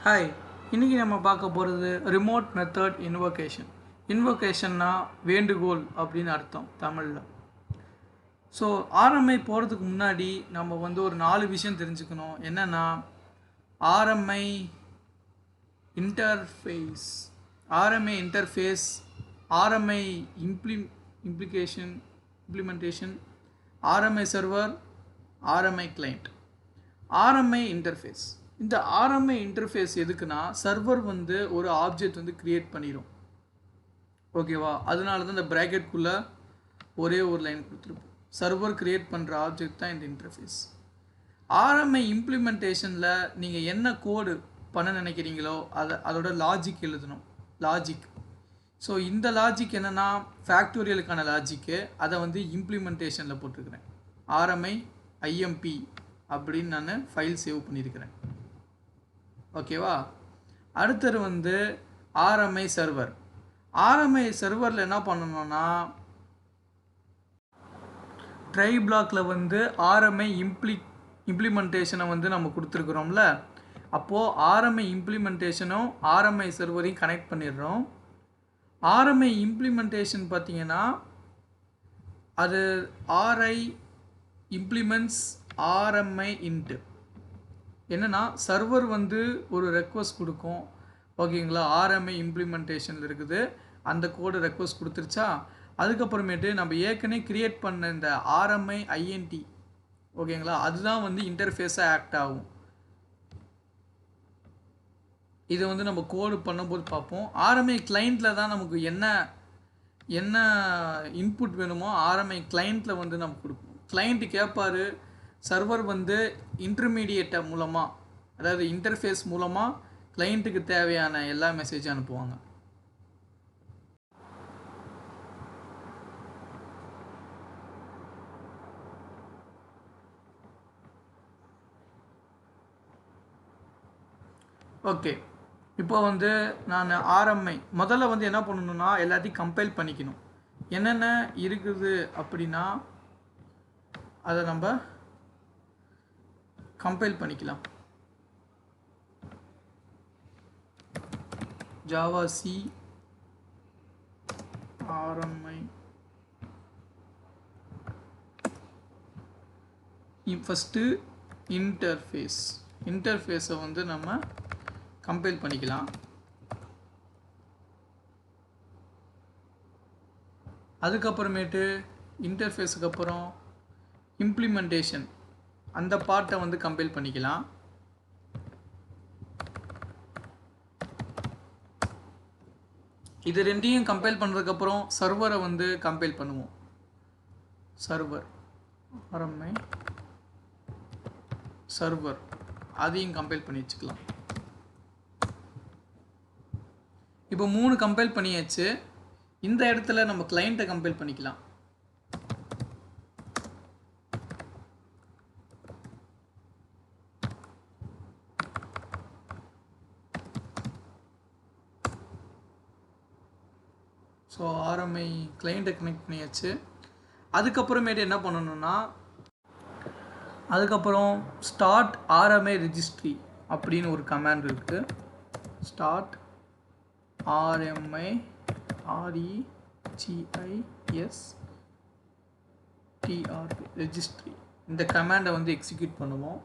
Hi, இன்றைக்கி நம்ம பார்க்க போகிறது ரிமோட் மெத்தட் இன்வோகேஷன். இன்வோகேஷன்னா வேண்டுகோள் அப்படின்னு அர்த்தம் தமிழில். ஸோ ஆர்எம்ஐ போகிறதுக்கு முன்னாடி நம்ம ஒரு 4 விஷயம் தெரிஞ்சுக்கணும். என்னென்னா RMI interface, RMI implementation, RMI server, RMI client. RMI interface, இந்த ஆர்எம்ஐ இன்டர்ஃபேஸ் எதுக்குன்னா சர்வர் ஒரு ஆப்ஜெக்ட் கிரியேட் பண்ணிடும். ஓகேவா? அதனால தான் இந்த ப்ராக்கெட்குள்ளே ஒரே ஒரு லைன் கொடுத்துருப்போம். சர்வர் கிரியேட் பண்ணுற ஆப்ஜெக்ட் தான் இந்த இன்டர்ஃபேஸ். ஆர்எம்ஐ இம்ப்ளிமெண்டேஷனில் நீங்கள் என்ன கோடு பண்ண நினைக்கிறீங்களோ அதோட லாஜிக் எழுதணும். லாஜிக். ஸோ இந்த லாஜிக் என்னென்னா ஃபேக்டோரியலுக்கான லாஜிக்கு. அதை இம்ப்ளிமெண்டேஷனில் போட்டிருக்கிறேன். ஆர்எம்ஐ ஐஎம்பி அப்படின்னு நான் ஃபைல் சேவ் பண்ணியிருக்கிறேன். ஓகேவா? அடுத்தது ஆர்எம்ஐ சர்வர். ஆர்எம்ஐ சர்வரில் என்ன பண்ணணும்னா ட்ரை பிளாக்கில் ஆர்எம்ஐ இம்ப்ளிமெண்டேஷனை நம்ம கொடுத்துருக்குறோம்ல. அப்போது ஆர்எம்ஐ இம்ப்ளிமெண்டேஷனும் ஆர்எம்ஐ சர்வரையும் கனெக்ட் பண்ணிடுறோம். ஆர்எம்ஐ இம்ப்ளிமெண்டேஷன் பார்த்தீங்கன்னா அது ஆர்ஐ இம்ப்ளிமெண்ட்ஸ் ஆர்எம்ஐ இன்ட்டு. என்னென்னா சர்வர் ஒரு ரெக்வஸ்ட் கொடுக்கும். ஓகேங்களா? ஆர்எம்ஐ இம்ப்ளிமெண்டேஷனில் இருக்குது, அந்த கோடு ரெக்வஸ்ட் கொடுத்துருச்சா, அதுக்கப்புறமேட்டு நம்ம ஏற்கனவே க்ரியேட் பண்ண இந்த ஆர்எம்ஐ ஐஎன்டி, ஓகேங்களா, அதுதான் இன்டர்ஃபேஸாக ஆக்ட் ஆகும். இதை நம்ம கோடு பண்ணும்போது பார்ப்போம். ஆர்எம்ஐ கிளைண்ட்டில் தான் நமக்கு என்ன இன்புட் வேணுமோ ஆர்எம்ஐ கிளைண்ட்டில் நம்ம கொடுப்போம். கிளைண்ட்டு கேட்பார், சர்வர் இன்டர்மீடியேட்டை மூலமாக, அதாவது இன்டர்ஃபேஸ் மூலமாக கிளைண்ட்டுக்கு தேவையான எல்லா மெசேஜும் அனுப்புவாங்க. ஓகே, இப்போ நான் ஆர்எம்ஐ முதல்ல என்ன பண்ணணும்னா எல்லாத்தையும் கம்பைல் பண்ணிக்கணும். என்னென்ன இருக்குது அப்படின்னா அதை நம்ம கம்பைல் பண்ணிக்கலாம். ஜாவா சி ஆர்எம்ஐ ஃபஸ்ட்டு இன்டர்ஃபேஸை நம்ம கம்பைல் பண்ணிக்கலாம். அதுக்கப்புறமேட்டு இன்டர்ஃபேஸுக்கு அப்புறம் இம்ப்ளிமெண்டேஷன் அந்த பார்ட்டை கம்பைல் பண்ணிக்கலாம். இது ரெண்டையும் கம்பைல் பண்ணுறதுக்கப்புறம் சர்வரை கம்பைல் பண்ணுவோம். சர்வர் ஆர்எம்ஐ சர்வர் அதையும் கம்பைல் பண்ணி வச்சுக்கலாம். இப்போ 3 கம்பைல் பண்ணியாச்சு. இந்த இடத்துல நம்ம கிளைண்ட்டை கம்பைல் பண்ணிக்கலாம். ஸோ ஆர்எம்ஐ கிளைண்ட்டை கனெக்ட் பண்ணியாச்சு. அதுக்கப்புறமேட்டு என்ன பண்ணணும்னா அதுக்கப்புறம் ஸ்டார்ட் ஆர்எம்ஐ ரெஜிஸ்ட்ரி அப்படின்னு ஒரு கமாண்ட் இருக்குது. ஸ்டார்ட் ஆர்எம்ஐ REGISTR ரெஜிஸ்ட்ரி, இந்த கமாண்டை எக்ஸிக்யூட் பண்ணுவோம்.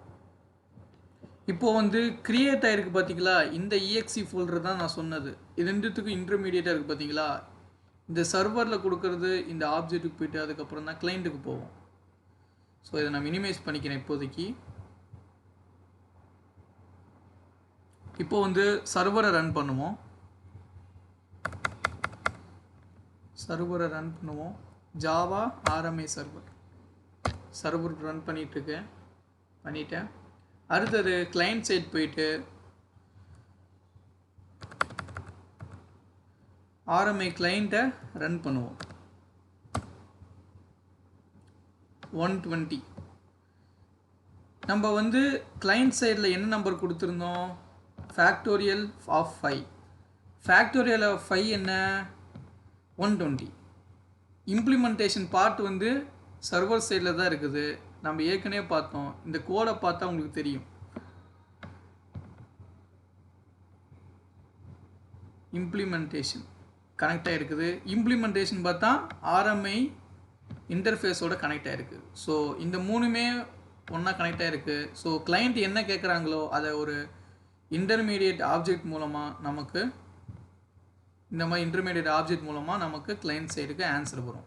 இப்போது கிரியேட் ஆகிருக்கு பார்த்தீங்களா, இந்த EXE ஃபோல்டர் தான் நான் சொன்னது. இது ரெண்டுத்துக்கும் இன்டர்மீடியேட்டாக இருக்குது பார்த்தீங்களா. இந்த சர்வரில் கொடுக்கறது இந்த ஆப்ஜெக்ட்டுக்கு போய்ட்டு அதுக்கப்புறம் தான் கிளைண்ட்டுக்கு போவோம். ஸோ இதை நான் மினிமைஸ் பண்ணிக்கிறேன் இப்போதைக்கு. இப்போ சர்வரை ரன் பண்ணுவோம். ஜாவா ஆர்எம்ஐ சர்வர் ரன் பண்ணிட்டேன். அடுத்தது கிளைண்ட் சைட் போயிட்டு ஆர்எம்ஐ கிளைண்ட்டை ரன் பண்ணுவோம். 120 நம்ம கிளைண்ட் சைடில் என்ன நம்பர் கொடுத்துருந்தோம்? Factorial of 5. ஃபேக்டோரியல் ஆஃப் 5 என்ன? 120. இம்ப்ளிமெண்டேஷன் பார்ட் சர்வர் சைடில் தான் இருக்குது. நம்ம ஏற்கனவே பார்த்தோம். இந்த கோடை பார்த்தா உங்களுக்கு தெரியும். இம்ப்ளிமெண்டேஷன் கனெக்ட் ஆகிருக்குது. இம்ப்ளிமெண்டேஷன் பார்த்தா ஆர்எம்ஐ இன்டர்ஃபேஸோட கனெக்ட் ஆகிருக்கு. ஸோ இந்த மூணுமே ஒன்றா கனெக்ட் ஆகிருக்கு. ஸோ கிளைண்ட் என்ன கேட்குறாங்களோ அதை ஒரு இன்டர்மீடியட் ஆப்ஜெக்ட் மூலமாக நமக்கு இந்த மாதிரி இன்டர்மீடியட் ஆப்ஜெக்ட் மூலமாக நமக்கு கிளைண்ட் சைடுக்கு ஆன்சர் வரும்.